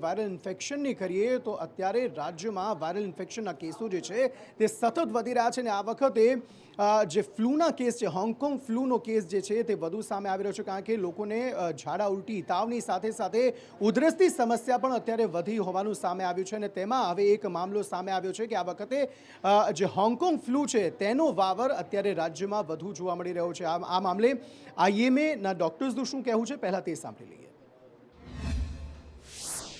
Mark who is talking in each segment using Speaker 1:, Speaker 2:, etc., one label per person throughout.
Speaker 1: Viral ઇન્ફેક્શનની કરીએ તો અત્યારે રાજ્યમાં વાયરલ ઇન્ફેક્શનના કેસો જે છે તે સતત વધી રહ્યા છે અને આ વખતે જે ફ્લૂના કેસ છે, હોંગકોંગ ફ્લૂનો કેસ જે છે તે વધુ સામે આવી રહ્યો છે, કારણ કે લોકોને ઝાડા ઉલટી તાવની સાથે સાથે ઉધરસની સમસ્યા પણ અત્યારે વધી હોવાનું સામે આવ્યું છે અને તેમાં હવે એક મામલો સામે આવ્યો છે કે આ વખતે જે હોંગકોંગ ફ્લૂ છે તેનો વાવર અત્યારે રાજ્યમાં વધુ જોવા મળી રહ્યો છે। આ મામલે આઈએમએના ડોક્ટર્સનું શું કહેવું છે, પહેલા તે સાંભળી લઈએ।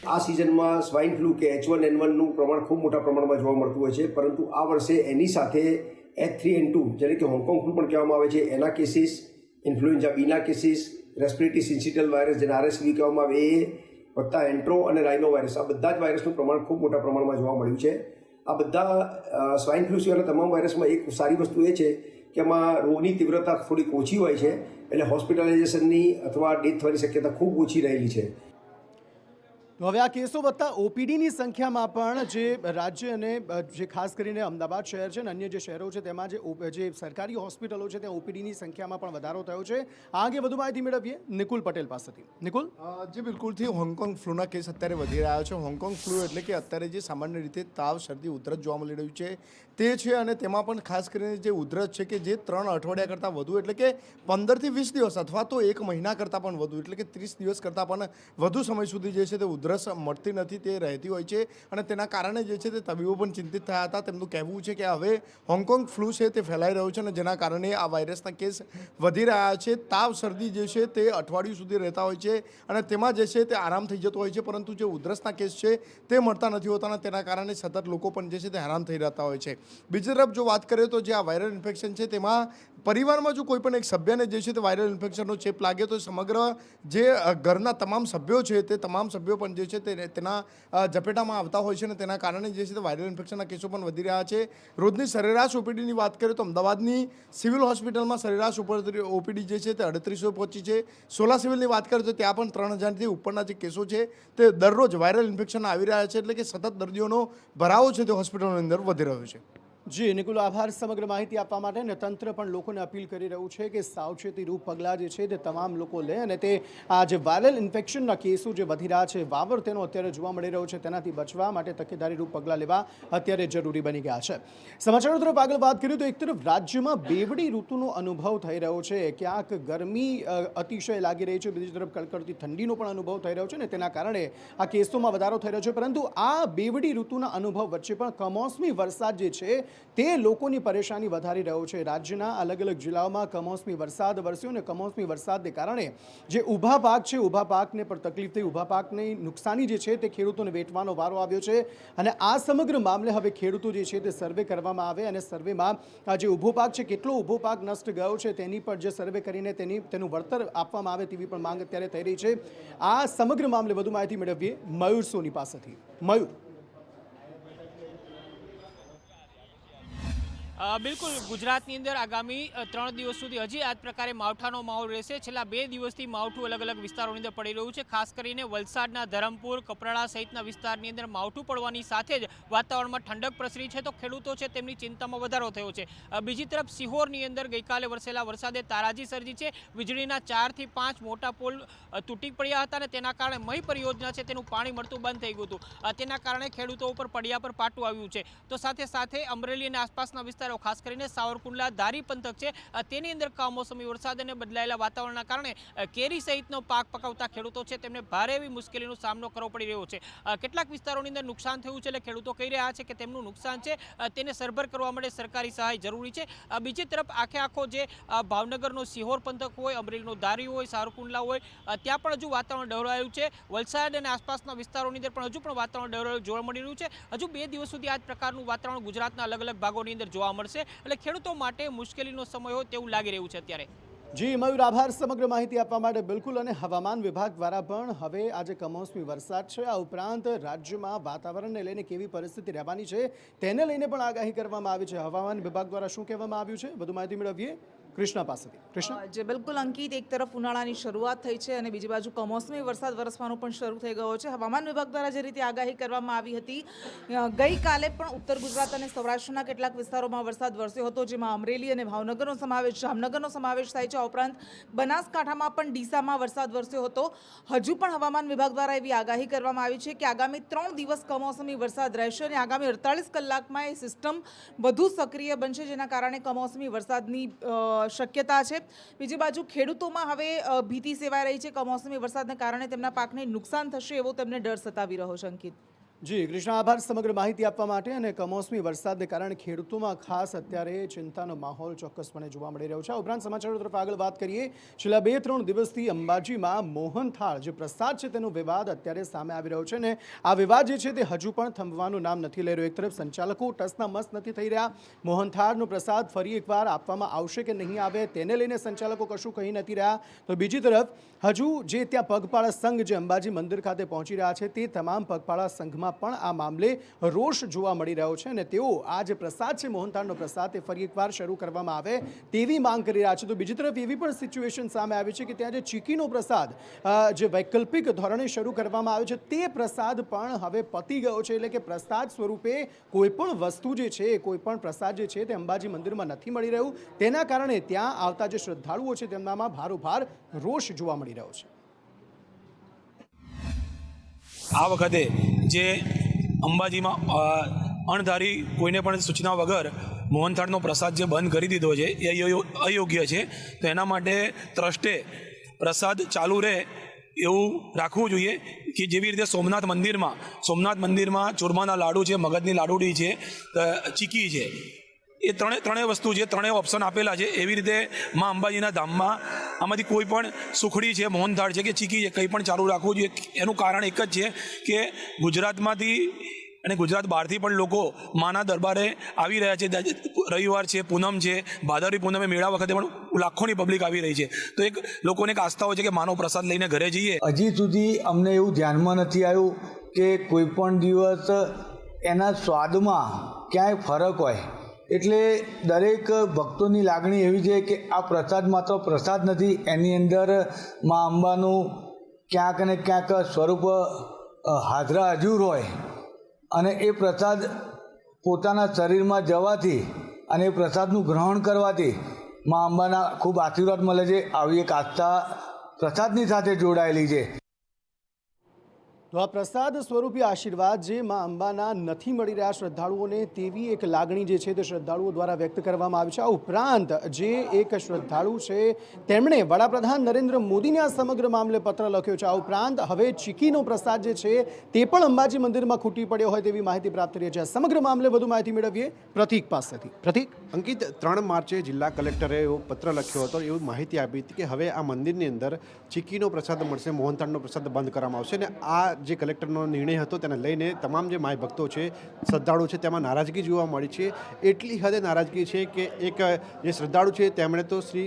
Speaker 2: આ સિઝનમાં સ્વાઇન ફ્લૂ કે H1N1નું પ્રમાણ ખૂબ મોટા પ્રમાણમાં જોવા મળતું હોય છે, પરંતુ આ વર્ષે એની સાથે H3N2 જેને કે હોંગકોંગ ફ્લૂ પણ કહેવામાં આવે છે એના કેસીસ, ઇન્ફ્લુએન્ઝા બીના કેસીસ, રેસ્પિરેટરી સિન્સિટિયલ વાયરસ જેને RSV કહેવામાં આવે એ વત્તા એન્ટ્રો અને રાઇનો વાયરસ, આ બધા જ વાયરસનું પ્રમાણ ખૂબ મોટા પ્રમાણમાં જોવા મળ્યું છે। આ બધા સ્વાઇન ફ્લૂ સિવાયના તમામ વાયરસમાં એક સારી વસ્તુ એ છે કે એમાં રોગની તીવ્રતા થોડીક ઓછી હોય છે, એટલે હોસ્પિટલાઇઝેશનની અથવા ડેથ થવાની શક્યતા ખૂબ ઓછી રહેલી છે।
Speaker 1: તો હવે આ કેસો વધતા ઓપીડીની સંખ્યામાં પણ જે રાજ્ય અને જે ખાસ કરીને અમદાવાદ શહેર છે અને અન્ય જે શહેરો છે તેમાં જે સરકારી હોસ્પિટલો છે ત્યાં ઓપીડીની સંખ્યામાં પણ વધારો થયો છે। આ અંગે વધુ માહિતી મેળવીએ નિકુલ પટેલ પાસેથી। નિકુલ,
Speaker 3: જે બિલકુલથી હોંગકોંગ ફ્લૂના કેસ અત્યારે વધી રહ્યા છે। હોંગકોંગ ફ્લૂ એટલે કે અત્યારે જે સામાન્ય રીતે તાવ, શરદી, ઉધરસ જોવા મળી રહ્યું છે તે છે, અને તેમાં પણ ખાસ કરીને જે ઉધરસ છે કે જે 3 અઠવાડિયા કરતાં વધુ એટલે કે 15 થી 20 દિવસ અથવા તો 1 મહિના કરતાં પણ વધુ એટલે કે 30 દિવસ કરતાં પણ વધુ સમય સુધી જે છે તે ઉધરસ મળતી નથી, તે રહેતી હોય છે અને તેના કારણે જે છે તે તબીબો પણ ચિંતિત થયા હતા। તેમનું કહેવું છે કે હવે હોંગકોંગ ફ્લૂ છે તે ફેલાઈ રહ્યો છે અને જેના કારણે આ વાયરસના કેસ વધી રહ્યા છે। તાવ, શરદી જે છે તે અઠવાડિયું સુધી રહેતા હોય છે અને તેમાં જે છે તે આરામ થઈ જતો હોય છે, પરંતુ જે ઉધરસના કેસ છે તે મળતા નથી હોતા અને તેના કારણે સતત લોકો પણ જે છે તે હેરાન થઈ રહેતા હોય છે। બીજી તરફ જો વાત કરીએ તો જે આ વાયરલ ઇન્ફેક્શન છે તેમાં પરિવારમાં જો કોઈ પણ એક સભ્યને જે છે તે વાયરલ ઇન્ફેક્શનનો ચેપ લાગે તો સમગ્ર જે ઘરના તમામ સભ્યો છે તે તમામ સભ્યો પણ જે છે તેના ઝપેટામાં આવતા હોય છે અને તેના કારણે જે છે તે વાયરલ ઇન્ફેક્શનના કેસો પણ વધી રહ્યા છે। રોજની સરેરાશ ઓપીડીની વાત કરીએ તો અમદાવાદની સિવિલ હોસ્પિટલમાં સરેરાશ ઓપીડી જે છે તે 3800 પહોંચી છે। સોલા સિવિલની વાત કરીએ તો ત્યાં પણ 3000થી ઉપરના જે કેસો છે તે દરરોજ વાયરલ ઇન્ફેક્શન આવી રહ્યા છે, એટલે કે સતત દર્દીઓનો ભરાવો છે તે હોસ્પિટલોની અંદર વધી રહ્યો છે।
Speaker 1: જી નિકુલ, આભાર સમગ્ર માહિતી આપવા માટે। અને તંત્ર પણ લોકોને અપીલ કરી રહ્યું છે કે સાવચેતીરૂપ પગલાં જે છે તે તમામ લોકો લે અને તે આ જે વાયરલ ઇન્ફેક્શનના કેસો જે વધી રહ્યા છે, વાવર તેનો અત્યારે જોવા મળી રહ્યો છે, તેનાથી બચવા માટે તકેદારીરૂપ પગલાં લેવા અત્યારે જરૂરી બની ગયા છે। સમાચારો તરફ આગળ વાત કરીએ તો એક તરફ રાજ્યમાં બેવડી ઋતુનો અનુભવ થઈ રહ્યો છે, ક્યાંક ગરમી અતિશય લાગી રહી છે, બીજી તરફ કડકડતી ઠંડીનો પણ અનુભવ થઈ રહ્યો છે અને તેના કારણે આ કેસોમાં વધારો થઈ રહ્યો છે, પરંતુ આ બેવડી ઋતુના અનુભવ વચ્ચે પણ કમોસમી વરસાદ જે છે તે લોકોની પરેશાની વધારી રહ્યો છે। રાજ્યના અલગ અલગ જિલ્લાઓમાં કમોસમી વરસાદ વરસ્યો અને કમોસમી વરસાદને કારણે જે ઊભા પાક છે, ઊભા પાકને પણ તકલીફ થઈ, ઊભા પાકની નુકસાની જે છે તે ખેડૂતોને વેઠવાનો વારો આવ્યો છે અને આ સમગ્ર મામલે હવે ખેડૂતો જે છે તે સર્વે કરવામાં આવે અને સર્વેમાં આ જે ઊભો પાક છે, કેટલો ઊભો પાક નષ્ટ ગયો છે તેની પર જે સર્વે કરીને તેનું વળતર આપવામાં આવે તેવી પણ માંગ અત્યારે થઈ રહી છે। આ સમગ્ર મામલે વધુ માહિતી મેળવીએ મયુર સોની પાસેથી। મયુર,
Speaker 4: બિલકુલ, ગુજરાતની અંદર આગામી 3 દિવસ સુધી હજી આ જ પ્રકારે માવઠાનો માહોલ રહેશે। છેલ્લા 2 દિવસથી માવઠું અલગ અલગ વિસ્તારોની અંદર પડી રહ્યું છે, ખાસ કરીને વલસાડના ધરમપુર, કપરાડા સહિતના વિસ્તારની અંદર માવઠું પડવાની સાથે જ વાતાવરણમાં ઠંડક પ્રસરી છે, તો ખેડૂતો છે તેમની ચિંતામાં વધારો થયો છે। બીજી તરફ સિહોરની અંદર ગઈકાલે વરસેલા વરસાદે તારાજી સર્જી છે, વીજળીના 4 થી 5 મોટા પોલ તૂટી પડ્યા હતા અને તેના કારણે મહી પરિયોજના છે તેનું પાણી મળતું બંધ થઈ ગયું હતું, તેના કારણે ખેડૂતો ઉપર પડ્યા પર પાટું આવ્યું છે। તો સાથે સાથે અમરેલી અને આસપાસના વિસ્તારો, ખાસ કરીને સાવરકુંડલા, ધારી પંથક છે તેની અંદર કમોસમી વરસાદ અને બદલાયેલા વાતાવરણના કારણે કેરી સહિતનો પાક પકવતા ખેડૂતો છે તેમને ભારે એવી મુશ્કેલીનો સામનો કરવો પડી રહ્યો છે। કેટલાક વિસ્તારોની અંદર નુકસાન થયું છે, એટલે ખેડૂતો કહી રહ્યા છે કે તેમનું નુકસાન છે તેને સરભર કરવા માટે સરકારી સહાય જરૂરી છે। બીજી તરફ આખો જે ભાવનગરનો સિહોર પંથક હોય, અમરેલીનો ધારી હોય, સાવરકુંડલા હોય, ત્યાં પણ હજુ વાતાવરણ ડહોળાયું છે। વલસાડ અને આસપાસના વિસ્તારોની અંદર પણ હજુ પણ વાતાવરણ ડહોળાયું જોવા મળી રહ્યું છે। હજુ 2 દિવસ સુધી આ જ પ્રકારનું વાતાવરણ ગુજરાતના અલગ અલગ ભાગોની અંદર જોવા મળશે, એટલે ખેડૂતો માટે મુશ્કેલીનો સમય હોય તેવું લાગી રહ્યું છે અત્યારે।
Speaker 1: જી મયુર, આભાર સમગ્ર માહિતી આપવા માટે। બિલકુલ, અને હવામાન વિભાગ દ્વારા પણ હવે આજે કમોસમી વરસાદ છે, આ ઉપરાંત રાજ્યમાં વાતાવરણને લઈને કેવી પરિસ્થિતિ રહેવાની છે તેને લઈને પણ આગાહી કરવામાં આવી છે। હવામાન વિભાગ દ્વારા શું કહેવામાં આવ્યું છે, વધુ માહિતી મેળવીએ કૃષ્ણા પાસેથી કૃષ્ણા
Speaker 5: જે બિલકુલ અંકિત, એક તરફ ઉનાળાની શરૂઆત થઈ છે અને બીજી બાજુ કમોસમી વરસાદ વરસવાનો પણ શરૂ થઈ ગયો છે. હવામાન વિભાગ દ્વારા જે રીતે આગાહી કરવામાં આવી હતી, ગઈકાલે પણ ઉત્તર ગુજરાત અને સૌરાષ્ટ્રના કેટલાક વિસ્તારોમાં વરસાદ વરસ્યો હતો, જેમાં અમરેલી અને જામનગરનો સમાવેશ થાય છે. આ ઉપરાંત બનાસકાંઠામાં પણ ડીસામાં વરસાદ વરસ્યો હતો. હજુ પણ હવામાન વિભાગ દ્વારા એવી આગાહી કરવામાં આવી છે કે આગામી 3 દિવસ કમોસમી વરસાદ રહેશે અને આગામી 48 કલાકમાં એ સિસ્ટમ વધુ સક્રિય બનશે, જેના કારણે કમોસમી વરસાદની શક્યતા છે. બીજી બાજુ ખેડૂતોમાં હવે ભીતિ સેવાઈ રહી છે. કમોસમી વરસાદને કારણે તેમના પાકને નુકસાન થશે એવો તેમને ડર સતાવી રહ્યો છે. અંકિત.
Speaker 1: જી કૃષ્ણા, આભાર સમગ્ર માહિતી આપવા માટે. અને કમોસમી વરસાદને કારણે ખેડૂતોમાં ખાસ અત્યારે ચિંતાનો માહોલ ચોક્કસપણે જોવા મળી રહ્યો છે. આ ઉપરાંત સમાચારો તરફ આગળ વાત કરીએ. છેલ્લા 2-3 દિવસથી અંબાજીમાં મોહનથાળ જે પ્રસાદ છે તેનો વિવાદ અત્યારે સામે આવી રહ્યો છે, ને આ વિવાદ જે છે તે હજુ પણ થંભવાનું નામ નથી લઈ રહ્યો. એક તરફ સંચાલકો ટસના મસ નથી થઈ રહ્યા. મોહનથાળનો પ્રસાદ ફરી એકવાર આપવામાં આવશે કે નહીં આવે તેને લઈને સંચાલકો કશું કહી નથી રહ્યા. તો બીજી તરફ હજુ જે ત્યાં પગપાળા સંઘ જે અંબાજી મંદિર ખાતે પહોંચી રહ્યા છે, તે તમામ પગપાળા સંઘમાં પણ આ મામલે રોષ જોવા મળી રહ્યો છે અને તેઓ આ જે પ્રસાદ છે મોહનથાળનો પ્રસાદ તે ફરી એકવાર શરૂ કરવામાં આવે તેવી માંગ કરી રહ્યા છે. તો બીજી તરફ એવી પણ સિચ્યુએશન સામે આવી છે કે ત્યાં જે ચીકીનો પ્રસાદ જે વૈકલ્પિક ધોરણે શરૂ કરવામાં આવે છે તે પ્રસાદ પણ હવે પતી ગયો છે. એટલે કે પ્રસાદ સ્વરૂપે કોઈ પણ વસ્તુ જે છે, કોઈ પણ પ્રસાદ જે છે તે અંબાજી મંદિરમાં નથી મળી રહ્યું. તેના કારણે ત્યાં આવતા જે શ્રદ્ધાળુઓ છે તેમનામાં ભારોભાર રોષ જોવા મળી રહ્યો છે.
Speaker 6: આ વખતે જે અંબાજીમાં અણધારી કોઈને પણ સૂચના વગર મોહનથાળનો પ્રસાદ જે બંધ કરી દીધો છે એ અયોગ્ય છે. તો એના માટે ટ્રસ્ટે પ્રસાદ ચાલુ રહે એવું રાખવું જોઈએ કે જેવી રીતે સોમનાથ મંદિરમાં ચૂરમાના લાડુ છે, મગજની લાડુડી છે, ચીકી છે, એ ત્રણેય વસ્તુ છે, ત્રણેય ઓપ્શન આપેલા છે. એવી રીતે માં અંબાજીના ધામમાં આમાંથી કોઈ પણ સુખડી છે, મોહનથાળ છે કે ચીકી છે, કંઈ પણ ચાલુ રાખવું જોઈએ. એનું કારણ એક જ છે કે ગુજરાતમાંથી અને ગુજરાત બહારથી પણ લોકો માના દરબારે આવી રહ્યા છે. રવિવાર છે, પૂનમ છે, ભાદરવી પૂનમે મેળા વખતે પણ લાખોની પબ્લિક આવી રહી છે. તો એક લોકોને એક આસ્થા હોય છે કે માનો પ્રસાદ લઈને ઘરે જઈએ.
Speaker 7: હજી સુધી અમને એવું ધ્યાનમાં નથી આવ્યું કે કોઈ પણ દિવસ એના સ્વાદમાં ક્યાંય ફરક હોય. એટલે દરેક ભક્તોની લાગણી એવી છે કે આ પ્રસાદ માત્ર પ્રસાદ નથી, એની અંદર મા અંબાનું ક્યાંક ને ક્યાંક સ્વરૂપ હાજરા હજુર હોય અને એ પ્રસાદ પોતાના શરીરમાં જવાથી અને એ પ્રસાદનું ગ્રહણ કરવાથી મા અંબાના ખૂબ આશીર્વાદ મળે છે. આવી એક આસ્થા પ્રસાદની સાથે જોડાયેલી છે.
Speaker 1: તો આ પ્રસાદ સ્વરૂપી આશીર્વાદ જે માં અંબાના નથી મળી રહ્યા શ્રદ્ધાળુઓને તેવી એક લાગણી જે છે તે શ્રદ્ધાળુઓ દ્વારા વ્યક્ત કરવામાં આવી છે. આ ઉપરાંત જે એક શ્રદ્ધાળુ છે તેમણે વડાપ્રધાન નરેન્દ્ર મોદીને આ સમગ્ર મામલે પત્ર લખ્યો છે. આ ઉપરાંત હવે ચીકીનો પ્રસાદ જે છે તે પણ અંબાજી મંદિરમાં ખૂટી પડ્યો હોય તેવી માહિતી પ્રાપ્ત થઈ છે. સમગ્ર મામલે વધુ માહિતી મેળવીએ પ્રતીક પાસેથી. પ્રતીક.
Speaker 8: અંકિત, 3 માર્ચે જિલ્લા કલેક્ટરે એવો પત્ર લખ્યો હતો, એવી માહિતી આપી હતી કે હવે આ મંદિરની અંદર ચીકીનો પ્રસાદ મળશે, મોહનથાળનો પ્રસાદ બંધ કરવામાં આવશે. અને આ જે કલેક્ટરનો નિર્ણય હતો તેને લઈને તમામ જે માય ભક્તો છે, શ્રદ્ધાળુ છે, તેમાં નારાજગી જોવા મળી છે. એટલી હદે નારાજગી છે કે એક જે શ્રદ્ધાળુ છે તેમણે તો શ્રી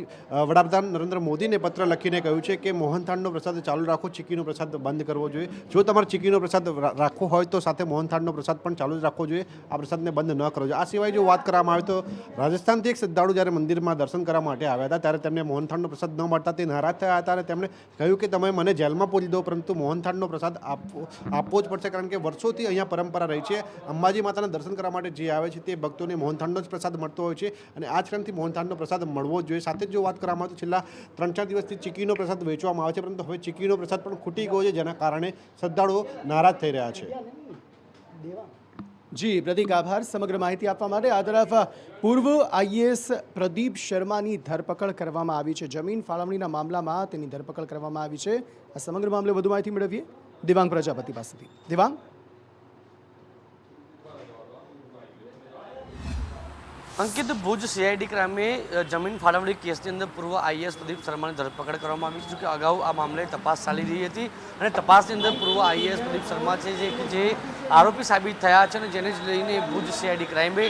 Speaker 8: વડાપ્રધાન નરેન્દ્ર મોદીને પત્ર લખીને કહ્યું છે કે મોહનથાળનો પ્રસાદ ચાલુ રાખો, ચીકીનો પ્રસાદ બંધ કરવો જોઈએ. જો તમારે ચીકીનો પ્રસાદ રાખવો હોય તો સાથે મોહનથાળનો પ્રસાદ પણ ચાલુ જ રાખવો જોઈએ, આ પ્રસાદને બંધ ન કરવો જોઈએ. આ સિવાય જો વાત કરવામાં આવે તો રાજસ્થાનથી એક શ્રદ્ધાળુ જ્યારે મંદિરમાં દર્શન કરવા માટે આવ્યા હતા ત્યારે તેમને મોહનથાળનો પ્રસાદ ન મળતા તે નારાજ થયા હતા અને તેમણે કહ્યું કે તમે મને જેલમાં પૂરી દો પરંતુ મોહનથાળનો પ્રસાદ આપવો જ પડશે. કારણ કે વર્ષોથી અહીંયા પરંપરા રહી છે, અંબાજી માતાના દર્શન કરવા માટે જે આવે છે તે ભક્તોને મોહનથાળનો જ પ્રસાદ મળતો હોય છે અને આ જ કારણથી મોહનથાળનો પ્રસાદ મળવો જ જોઈએ. સાથે જ જો વાત કરવામાં આવે તો છેલ્લા 3-4 દિવસથી ચીકીનો પ્રસાદ વેચવામાં આવે છે, પરંતુ હવે ચીકીનો પ્રસાદ પણ ખૂટી ગયો છે, જેના કારણે શ્રદ્ધાળુઓ નારાજ થઈ રહ્યા છે.
Speaker 1: જી પ્રતીક, આભાર સમગ્ર માહિતી આપવા માટે. આ તરફ પૂર્વ આઈએએસ પ્રદીપ શર્માની ધરપકડ કરવામાં આવી છે. જમીન ફાળવણીના મામલામાં તેની ધરપકડ કરવામાં આવી છે. આ સમગ્ર મામલે વધુ માહિતી મેળવીએ દિવાંગ પ્રજાપતિ પાસેથી. દિવાંગ.
Speaker 9: અંકિત, ભુજ સીઆઈડી ક્રાઇમે જમીન ફાળવણી કેસની અંદર પૂર્વ આઈએએસ પ્રદીપ શર્માની ધરપકડ કરવામાં આવી છે. કે અગાઉ આ મામલે તપાસ ચાલી રહી હતી અને તપાસની અંદર પૂર્વ આઈએએસ પ્રદીપ શર્મા છે જે આરોપી સાબિત થયા છે અને જેને જ લઈને ભુજ સીઆઈડી ક્રાઇમે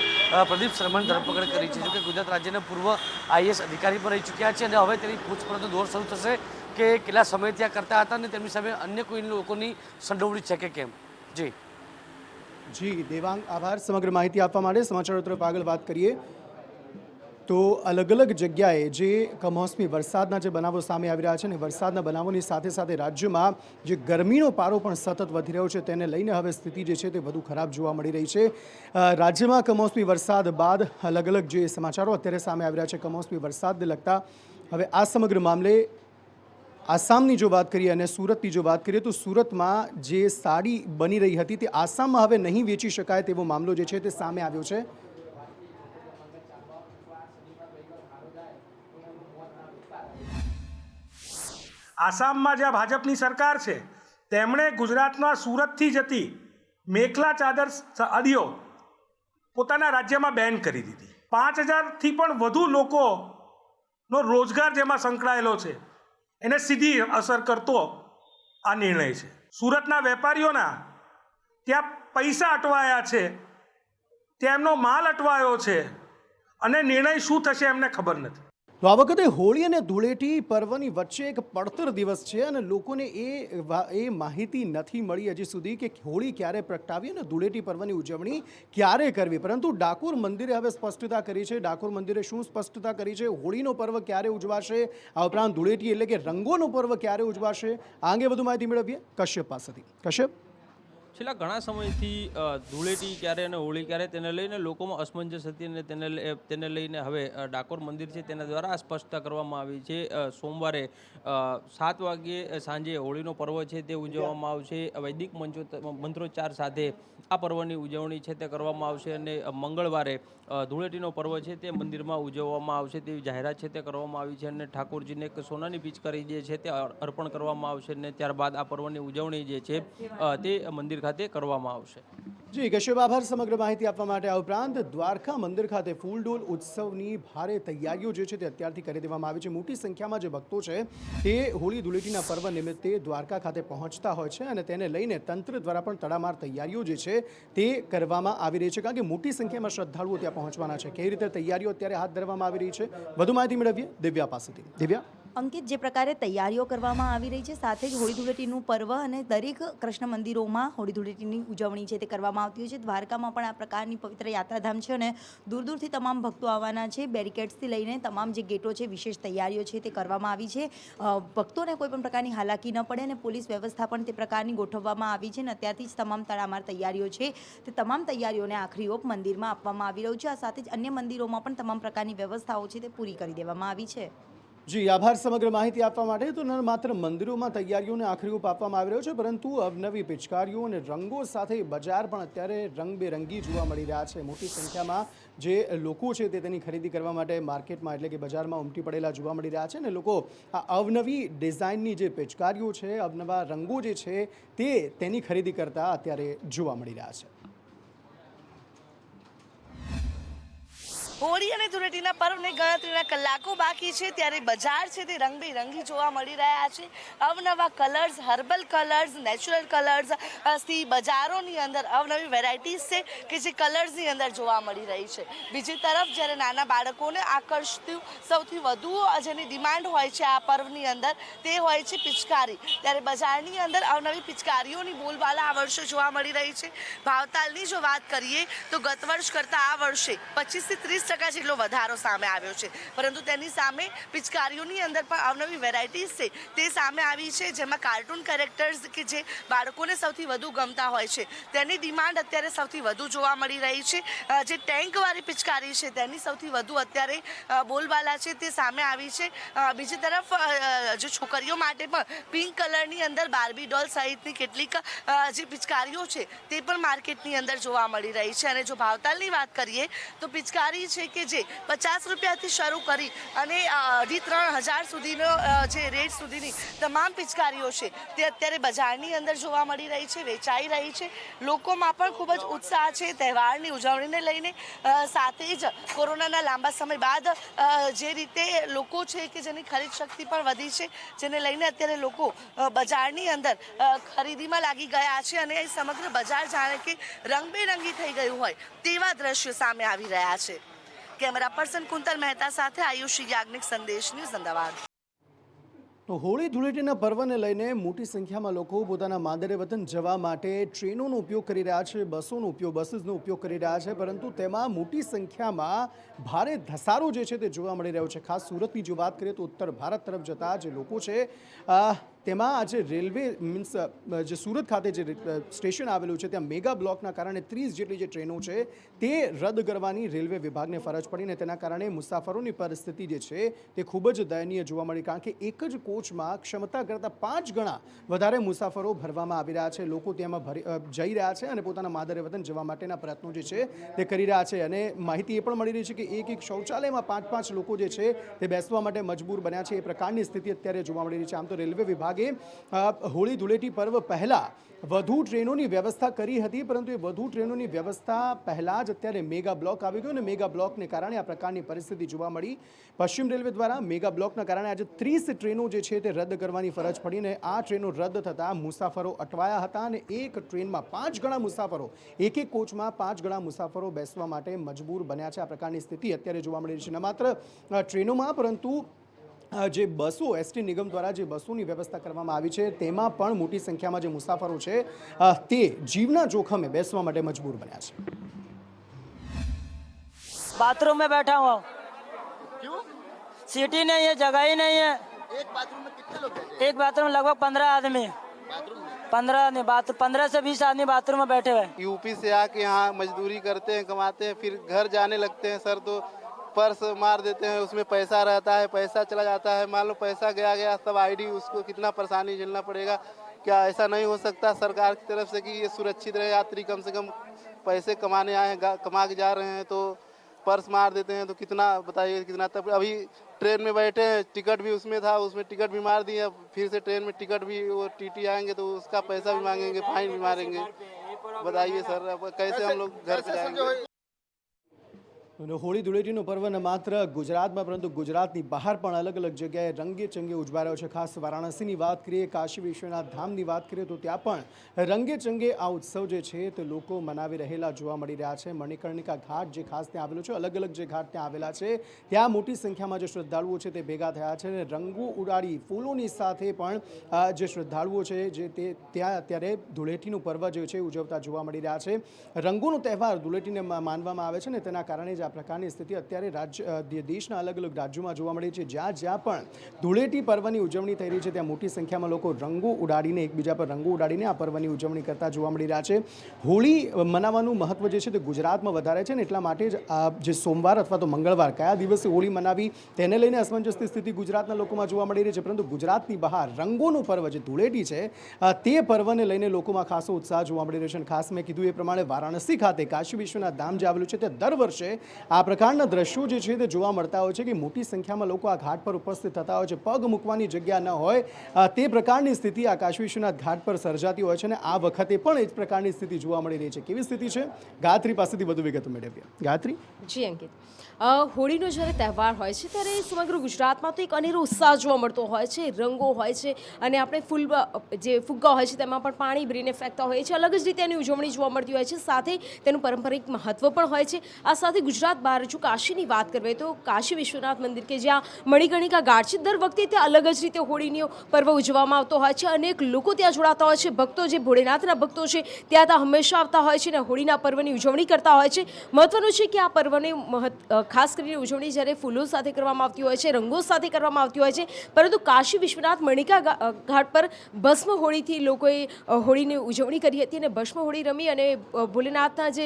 Speaker 9: પ્રદીપ શર્માની ધરપકડ કરી છે. જોકે ગુજરાત રાજ્યના પૂર્વ આઈએએસ અધિકારી પણ રહી ચૂક્યા છે અને હવે તેની પૂછપરછનો દોર શરૂ થશે કે કેટલા સમય ત્યાં કરતા હતા અને તેમની સામે અન્ય કોઈ લોકોની સંડોવણી છે કે કેમ. જી
Speaker 1: દેવાંગ, આભાર સમગ્ર માહિતી આપવા માટે. સમાચારો તરફ આગળ વાત કરીએ તો અલગ અલગ જગ્યાએ જે કમોસમી વરસાદના જે બનાવો સામે આવી રહ્યા છે ને વરસાદના બનાવોની સાથે સાથે રાજ્યમાં જે ગરમીનો પારો પણ સતત વધી રહ્યો છે તેને લઈને હવે સ્થિતિ જે છે તે વધુ ખરાબ જોવા મળી રહી છે। રાજ્યમાં કમોસમી વરસાદ બાદ અલગ અલગ જે સમાચારો અત્યારે સામે આવી રહ્યા છે કમોસમી વરસાદને લગતા, હવે આ સમગ્ર મામલે આસામની જો વાત કરીએ અને સુરતની જો વાત કરીએ તો સુરતમાં જે સાડી બની રહી હતી તે આસામમાં હવે નહીં વેચી શકાય તેવો મામલો જે છે તે સામે આવ્યો છે।
Speaker 10: આસામમાં જ્યાં ભાજપની સરકાર છે તેમણે ગુજરાતના સુરતથી જતી મેખલા ચાદર સાડીઓ પોતાના રાજ્યમાં બેન કરી દીધી। 5000થી પણ વધુ લોકોનો રોજગાર જેમાં સંકળાયેલો છે એને સીધી અસર કરતો આ નિર્ણય છે। સુરતના વેપારીઓના ત્યાં પૈસા અટવાયા છે, ત્યાં એમનો માલ અટવાયો છે અને નિર્ણય શું થશે એમને ખબર નથી।
Speaker 1: તો આ વખતે હોળી અને ધૂળેટી પર્વની વચ્ચે એક પડતર દિવસ છે અને લોકોને એ માહિતી નથી મળી હજી સુધી કે હોળી ક્યારે પ્રગટાવી અને ધૂળેટી પર્વની ઉજવણી ક્યારે કરવી, પરંતુ ડાકોર મંદિરે હવે સ્પષ્ટતા કરી છે। ડાકોર મંદિરે શું સ્પષ્ટતા કરી છે? હોળીનો પર્વ ક્યારે ઉજવાશે, આ ઉપરાંત ધૂળેટી એટલે કે રંગોનો પર્વ ક્યારે ઉજવાશે, આ અંગે વધુ માહિતી મેળવીએ કશ્યપ પાસેથી। કશ્યપ,
Speaker 11: છેલ્લા ઘણા સમયથી ધૂળેટી ક્યારે અને હોળી ક્યારે તેને લઈને લોકોમાં અસમંજસ હતી અને તેને લઈને હવે ડાકોર મંદિર છે તેના દ્વારા આ સ્પષ્ટતા કરવામાં આવી છે। સોમવારે 7 વાગ્યે સાંજે હોળીનો પર્વ છે તે ઉજવવામાં આવશે। વૈદિક મંત્રોચ્ચાર સાથે આ પર્વની ઉજવણી છે તે કરવામાં આવશે અને મંગળવારે ધૂળેટીનો પર્વ છે તે મંદિરમાં ઉજવવામાં આવશે તેવી જાહેરાત છે તે કરવામાં આવી છે અને ઠાકોરજીને એક સોનાની પિચકારી જે છે તે અર્પણ કરવામાં આવશે અને ત્યારબાદ આ પર્વની ઉજવણી જે છે તે મંદિર ખાતે કરવામાં આવશે।
Speaker 1: જી કશ્યપ, આભાર સમગ્ર માહિતી આપવા માટે। આ ઉપરાંત દ્વારકા મંદિર ખાતે ફૂલડોલ ઉત્સવની ભારે તૈયારીઓ જે છે તે અત્યારથી કરી દેવામાં આવી છે। મોટી સંખ્યામાં જે ભક્તો છે તે હોળી ધૂળેટીના પર્વ નિમિત્તે દ્વારકા ખાતે પહોંચતા હોય છે અને તેને લઈને તંત્ર દ્વારા પણ તડામાર તૈયારીઓ જે છે તે કરવામાં આવી રહી છે, કારણ કે મોટી સંખ્યામાં શ્રદ્ધાળુઓ ત્યાં પહોંચવાના છે। કેવી રીતે તૈયારીઓ અત્યારે હાથ ધરવામાં આવી રહી છે, વધુ માહિતી મેળવીએ દિવ્યા પાસેથી। દિવ્યા,
Speaker 12: અંકિત, જે પ્રકારે તૈયારીઓ કરવામાં આવી રહી છે સાથે જ હોળી ધૂળેટીનું પર્વ અને દરેક કૃષ્ણ મંદિરોમાં હોળી ધૂળેટીની ઉજવણી છે તે કરવામાં આવતી હોય છે। દ્વારકામાં પણ આ પ્રકારની પવિત્ર યાત્રાધામ છે અને દૂર દૂરથી તમામ ભક્તો આવવાના છે। બેરિકેડ્સથી લઈને તમામ જે ગેટો છે વિશેષ તૈયારીઓ છે તે કરવામાં આવી છે। ભક્તોને કોઈ પણ પ્રકારની હાલાકી ન પડે અને પોલીસ વ્યવસ્થા પણ તે પ્રકારની ગોઠવવામાં આવી છે અને અત્યારથી જ તમામ તડામાર તૈયારીઓ છે તે તમામ તૈયારીઓને આખરી ઓપ મંદિરમાં આપવામાં આવી રહ્યું છે। આ સાથે જ અન્ય મંદિરોમાં પણ તમામ પ્રકારની વ્યવસ્થાઓ છે તે પૂરી કરી દેવામાં આવી છે।
Speaker 1: જી આભાર સમગ્ર માહિતી આપવા માટે। તો ન માત્ર મંદિરોમાં તૈયારીઓને આખરી ઓપ આપવામાં આવી રહ્યો છે, પરંતુ અવનવી પિચકારીઓ અને રંગો સાથે બજાર પણ અત્યારે રંગબેરંગી જોવા મળી રહ્યા છે। મોટી સંખ્યામાં જે લોકો છે તે તેની ખરીદી કરવા માટે માર્કેટમાં એટલે કે બજારમાં ઉમટી પડેલા જોવા મળી રહ્યા છે અને લોકો આ અવનવી ડિઝાઇનની જે પિચકારીઓ છે, અવનવા રંગો જે છે તેની ખરીદી કરતા અત્યારે જોવા મળી રહ્યા છે।
Speaker 13: હોળી અને ધૂળેટીના પર્વને ગણતરીના કલાકો બાકી છે ત્યારે બજાર છે તે રંગબેરંગી જોવા મળી રહ્યા છે। અવનવા colours, herbal colours, natural colours થી બજારોની અંદર અવનવી વેરાયટીઝ છે કે જે કલર્સની અંદર જોવા મળી રહી છે। બીજી તરફ જ્યારે નાના બાળકોને આકર્ષતું સૌથી વધુ જેની ડિમાન્ડ હોય છે આ પર્વની અંદર તે હોય છે પિચકારી। ત્યારે બજારની અંદર અવનવી પિચકારીઓની બોલબાલા આ વર્ષે જોવા મળી રહી છે। ભાવતાલની જો વાત કરીએ તો ગત વર્ષ કરતાં આ વર્ષે 25 થી 30% જેટલો વધારો સામે આવ્યો છે, પરંતુ તેની સામે પિચકારીઓની અંદર પણ અવનવી વેરાયટીઝ છે તે સામે આવી છે, જેમાં કાર્ટૂન કેરેક્ટર્સ કે જે બાળકોને સૌથી વધુ ગમતા હોય છે તેની ડિમાન્ડ અત્યારે સૌથી વધુ જોવા મળી રહી છે। જે ટેન્કવાળી પિચકારી છે તેની સૌથી વધુ અત્યારે બોલબાલા છે તે સામે આવી છે। બીજી તરફ જે છોકરીઓ માટે પણ પિંક કલરની અંદર બાર્બી ડોલ સહિતની કેટલીક જે પિચકારીઓ છે તે પણ માર્કેટની અંદર જોવા મળી રહી છે। અને જો ભાવતાલની વાત કરીએ તો પિચકારી છે કે જે 50 રૂપિયાથી શરૂ કરી અને 2,500-3,000 સુધીનો જે રેટ સુધીની તમામ પિચકારીઓ છે તે અત્યારે બજારની અંદર જોવા મળી રહી છે, વેચાઈ રહી છે। લોકોમાં પણ ખૂબ જ ઉત્સાહ છે તહેવારની ઉજવણીને લઈને। સાથે જ કોરોનાના લાંબા સમય બાદ જે રીતે લોકો છે કે જેની ખરીદ શક્તિ પણ વધી છે, જેને લઈને અત્યારે લોકો બજારની અંદર ખરીદીમાં લાગી ગયા છે અને સમગ્ર બજાર જાણે કે રંગબેરંગી થઈ ગયું હોય તેવા દ્રશ્યો સામે આવી રહ્યા છે। કેમેરા પર્સન કુંતલ મહેતા સાથે આયુષી યાજ્ઞિક, સંદેશ ન્યૂઝ, અમદાવાદ।
Speaker 1: હોળી ધૂળેટીના પર્વને લઈને મોટી સંખ્યામાં લોકો પોતાના માદરે વતન જવા માટે ટ્રેનોનો ઉપયોગ કરી રહ્યા છે, બસીસનો ઉપયોગ કરી રહ્યા છે, પરંતુ તેમાં મોટી સંખ્યામાં ભારે ધસારો જે છે તે જોવા મળી રહ્યો છે. ખાસ સુરતની જો વાત કરીએ તો ઉત્તર ભારત તરફ જતા જે લોકો છે તેમાં આજે રેલવે મીન્સ જે સુરત ખાતે જે સ્ટેશન આવેલું છે ત્યાં મેગા બ્લોકના કારણે 30 જેટલી જે ટ્રેનો છે તે રદ કરવાની રેલવે વિભાગને ફરજ પડીને તેના કારણે મુસાફરોની પરિસ્થિતિ જે છે તે ખૂબ જ દયનીય જોવા મળી, કારણ કે એક જ કોચમાં ક્ષમતા કરતાં 5 ગણા વધારે મુસાફરો ભરવામાં આવી રહ્યા છે. લોકો તેમાં જઈ રહ્યા છે અને પોતાના માદરે વતન જવા માટેના પ્રયત્નો જે છે તે કરી રહ્યા છે. અને માહિતી એ પણ મળી રહી છે કે એક શૌચાલયમાં 5 લોકો જે છે તે બેસવા માટે મજબૂર બન્યા છે. એ પ્રકારની સ્થિતિ અત્યારે જોવા મળી રહી છે. આમ તો રેલવે વિભાગે હોળી ધૂળેટી પર્વ પહેલા વધુ ટ્રેનોની વ્યવસ્થા કરી હતી, પરંતુ એ વધુ ટ્રેનોની વ્યવસ્થા પહેલાં જ અત્યારે મેગા બ્લોક આવી ગયો અને મેગા બ્લોકને કારણે આ પ્રકારની પરિસ્થિતિ જોવા મળી. પશ્ચિમ રેલવે દ્વારા મેગા બ્લોકના કારણે આજે 30 ટ્રેનો જે છે તે રદ કરવાની ફરજ પડીને આ ટ્રેનો રદ થતાં મુસાફરો અટવાયા હતા અને એક ટ્રેનમાં 5 ગણા મુસાફરો, એક કોચમાં 5 ગણા મુસાફરો બેસવા માટે મજબૂર બન્યા છે. આ પ્રકારની સ્થિતિ અત્યારે જોવા મળી રહી છે. ન માત્ર ટ્રેનોમાં પરંતુ જે બસો એસટી નિગમ દ્વારા જે બસોની વ્યવસ્થા કરવામાં આવી છે તેમાં પણ મોટી સંખ્યામાં જે મુસાફરો છે તે જીવના જોખમે બેસવા માટે મજબૂર બન્યા છે.
Speaker 14: बाथरूम में बैठा हुआ हूँ. क्यों? सीट ही नहीं है, जगह ही नहीं है.
Speaker 15: एक बाथरूम में कितने लोग बैठे?
Speaker 14: एक बाथरूम लगभग 15 आदमी. 15 आदमी 15 से 20 आदमी बाथरूम में बैठे हुए.
Speaker 15: यूपी से आके यहाँ मजदूरी करते हैं, कमाते हैं, फिर घर जाने लगते हैं सर, तो पर्स मार देते हैं, उसमें पैसा रहता है, पैसा चला जाता है. मान लो पैसा गया सब आईडी, उसको कितना परेशानी झेलना पड़ेगा. क्या ऐसा नहीं हो सकता सरकार की तरफ से कि ये सुरक्षित रहे, यात्री कम से कम पैसे कमाने आए हैं, कमा के जा रहे हैं, तो पर्स मार देते हैं तो कितना बताइए कितना. तब अभी ट्रेन में बैठे हैं, टिकट भी उसमें था, उसमें टिकट भी मार दिया, फिर से ट्रेन में टिकट भी वो टीटी आएंगे तो उसका पैसा भी मांगेंगे, फाइन भी मारेंगे. बताइए सर अब कैसे हम लोग घर पे जाएंगे.
Speaker 1: હોળી ધૂળેટીનો પર્વ ન માત્ર ગુજરાતમાં પરંતુ ગુજરાતની બહાર પણ અલગ અલગ જગ્યાએ રંગે ચંગે ઉજવાઈ રહ્યો છે. ખાસ વારાણસીની વાત કરીએ, કાશી વિશ્વનાથ ધામની વાત કરીએ તો ત્યાં પણ રંગે ચંગે આ ઉત્સવ જે છે તે લોકો મનાવી રહેલા જોવા મળી રહ્યા છે. મણિકર્ણિકા ઘાટ જે ખાસ ત્યાં આવેલો છે, અલગ અલગ જે ઘાટ ત્યાં આવેલા છે ત્યાં મોટી સંખ્યામાં જે શ્રદ્ધાળુઓ છે તે ભેગા થયા છે અને રંગો ઉડાડી ફૂલોની સાથે પણ જે શ્રદ્ધાળુઓ છે જે તે ત્યાં અત્યારે ધૂળેટીનું પર્વ જે છે ઉજવતા જોવા મળી રહ્યા છે. રંગોનો તહેવાર ધૂળેટીને માનવામાં આવે છે ને તેના કારણે જ આ પ્રકારની સ્થિતિ અત્યારે દેશના અલગ અલગ રાજ્યોમાં જોવા મળી છે. જ્યાં પણ ધૂળેટી પર્વની ઉજવણી થઈ રહી છે ત્યાં મોટી સંખ્યામાં લોકો રંગો ઉડાડીને એકબીજા પર રંગો ઉડાડીને આ પર્વની ઉજવણી કરતા જોવા મળી રહ્યા છે. હોળી મનાવવાનું મહત્વ જે છે તે ગુજરાતમાં વધારે છે ને એટલા માટે જ જે સોમવાર અથવા તો મંગળવાર કયા દિવસે હોળી મનાવી તેને લઈને અસમંજસની સ્થિતિ ગુજરાતના લોકોમાં જોવા મળી રહી છે. પરંતુ ગુજરાતની બહાર રંગોનું પર્વ જે ધૂળેટી છે તે પર્વને લઈને લોકોમાં ખાસો ઉત્સાહ જોવા મળી રહ્યો છે. ખાસ મેં કીધું એ પ્રમાણે વારાણસી ખાતે કાશી વિશ્વનાથ ધામ જે આવેલું છે તે દર વર્ષે આ પ્રકારના દ્રશ્યો જે છે તે જોવા મળતા હોય છે કે મોટી સંખ્યામાં લોકો આ ઘાટ પર ઉપસ્થિત થતા હોય છે. પગ મૂકવાની જગ્યા ન હોય તે પ્રકારની સ્થિતિ આ કાશી વિશ્વનાથ ઘાટ પર સર્જાતી હોય છે અને આ વખતે પણ એ જ પ્રકારની સ્થિતિ જોવા મળી રહી છે. કેવી સ્થિતિ છે ગાયત્રી પાસેથી વધુ વિગતો મેળવીએ. ગાયત્રી.
Speaker 16: જી અંકિત, હોળીનો જ્યારે તહેવાર હોય છે ત્યારે સમગ્ર ગુજરાતમાં તો એક અનેરો ઉત્સાહ જોવા મળતો હોય છે, રંગો હોય છે અને આપણે જે ફુગ્ગા હોય છે તેમાં પણ પાણી ભરીને ફેંકતા હોઈએ છીએ. અલગ જ રીતે એની ઉજવણી જોવા મળતી હોય છે, સાથે તેનું પારંપરિક મહત્વ પણ હોય છે. આ સાથે ગુજરાત બહાર જો કાશીની વાત કરીએ તો કાશી વિશ્વનાથ મંદિર કે જ્યાં મણિકર્ણિકા ઘાટ છે, દર વખતે ત્યાં અલગ જ રીતે હોળીનો પર્વ ઉજવવામાં આવતો હોય છે. અનેક લોકો ત્યાં જોડાતા હોય છે. ભક્તો જે ભોળેનાથના ભક્તો છે ત્યાં હંમેશા આવતા હોય છે અને હોળીના પર્વની ઉજવણી કરતા હોય છે. મહત્વનું છે કે આ પર્વની ખાસ કરીને ઉજવણી જ્યારે ફૂલો સાથે કરવામાં આવતી હોય છે, રંગો સાથે કરવામાં આવતી હોય છે, પરંતુ કાશી વિશ્વનાથ મણિકા ઘાટ પર ભસ્મ હોળીથી લોકોએ હોળીની ઉજવણી કરી હતી અને ભસ્મ હોળી રમી અને ભોલેનાથના જે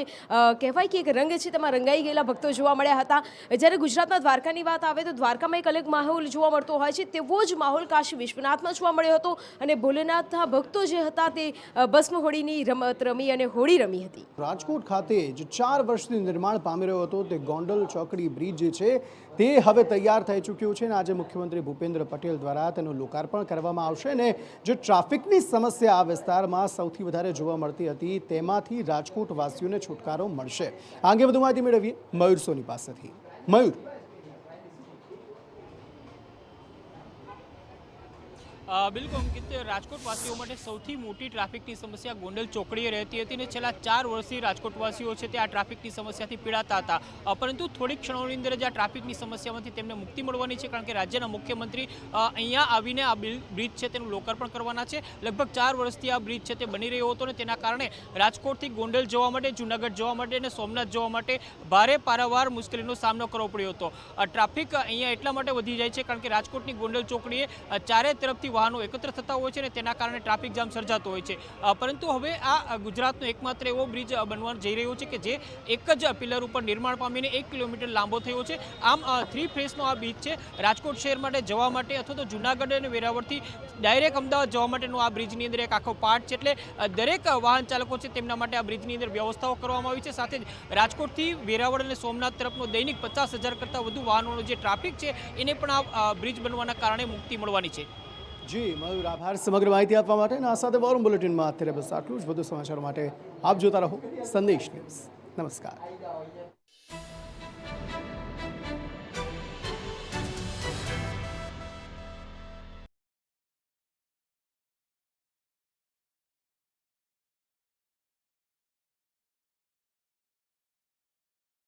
Speaker 16: કહેવાય કે એક રંગ છે તેમાં રંગાઈ ગયેલા ભક્તો જોવા મળ્યા હતા. જ્યારે ગુજરાતના દ્વારકાની વાત આવે તો દ્વારકામાં એક અલગ માહોલ જોવા મળતો હોય છે, તેવો જ માહોલ કાશી વિશ્વનાથમાં જોવા મળ્યો હતો અને ભોલેનાથના ભક્તો જે હતા તે ભસ્મ હોળીની રમત રમી અને હોળી રમી હતી.
Speaker 1: રાજકોટ ખાતે જે 4 વર્ષથી નિર્માણ પામી રહ્યો હતો તે ગોંડલ ચોકડી બ્રિજ જે છે તે હવે તૈયાર થઈ ચૂક્યું છે અને આજે મુખ્યમંત્રી ભૂપેન્દ્ર પટેલ દ્વારા તેનું લોકાર્પણ કરવામાં આવશે અને જે ટ્રાફિકની સમસ્યા આ વિસ્તારમાં સૌથી વધારે જોવા મળતી હતી તેમાંથી રાજકોટ વાસીઓને છુટકારો મળશે. આ અંગે વધુ માહિતી મેળવીએ મયુર સોની પાસેથી. મયુર.
Speaker 4: બિલકુલ અંકિત, રાજકોટવાસીઓ માટે સૌથી મોટી ટ્રાફિકની સમસ્યા ગોંડલ ચોકડીએ રહેતી હતી અને છેલ્લા 4 વર્ષથી રાજકોટવાસીઓ છે તે આ ટ્રાફિકની સમસ્યાથી પીડાતા હતા, પરંતુ થોડીક ક્ષણોની અંદર જ આ ટ્રાફિકની સમસ્યામાંથી તેમને મુક્તિ મળવાની છે, કારણ કે રાજ્યના મુખ્યમંત્રી અહીંયા આવીને આ બ્રિજ છે તેનું લોકાર્પણ કરવાના છે. લગભગ 4 વર્ષથી આ બ્રિજ છે તે બની રહ્યો હતો અને તેના કારણે રાજકોટથી ગોંડલ જવા માટે, જૂનાગઢ જવા માટે અને સોમનાથ જવા માટે ભારે પારાવાર મુશ્કેલીનો સામનો કરવો પડ્યો હતો. ટ્રાફિક અહીંયા એટલા માટે વધી જાય છે કારણ કે રાજકોટની ગોંડલ ચોકડીએ ચારે તરફથી વાહનો એકત્ર થતા હોય છે અને તેના કારણે ટ્રાફિક જામ સર્જાતો હોય છે. પરંતુ હવે આ ગુજરાતનો એકમાત્ર એવો બ્રિજ બનવા જઈ રહ્યો છે કે જે એક જ પિલર ઉપર નિર્માણ પામીને 1 કિલોમીટર લાંબો થયો છે. આમ 3 ફેસનો આ બ્રિજ છે. રાજકોટ શહેર માટે જવા માટે અથવા તો જૂનાગઢ અને વેરાવળથી ડાયરેક્ટ અમદાવાદ જવા માટેનો આ બ્રિજની અંદર એક આખો પાર્ટ છે. એટલે દરેક વાહન ચાલકો છે તેમના માટે આ બ્રિજની અંદર વ્યવસ્થાઓ કરવામાં આવી છે. સાથે જ રાજકોટથી વેરાવળ અને સોમનાથ તરફનો દૈનિક 50,000 કરતાં વધુ વાહનોનો જે ટ્રાફિક છે એને પણ આ બ્રિજ બનવાના કારણે મુક્તિ મળવાની છે.
Speaker 1: જી મયુર, આભાર સમગ્ર માહિતી આપવા માટે. અને આ સાથે વોરમ બુલેટિનમાં અત્યારે બસ આટલું જ. વધુ સમાચારો માટે આપ જોતા રહો સંદેશ ન્યૂઝ. નમસ્કાર.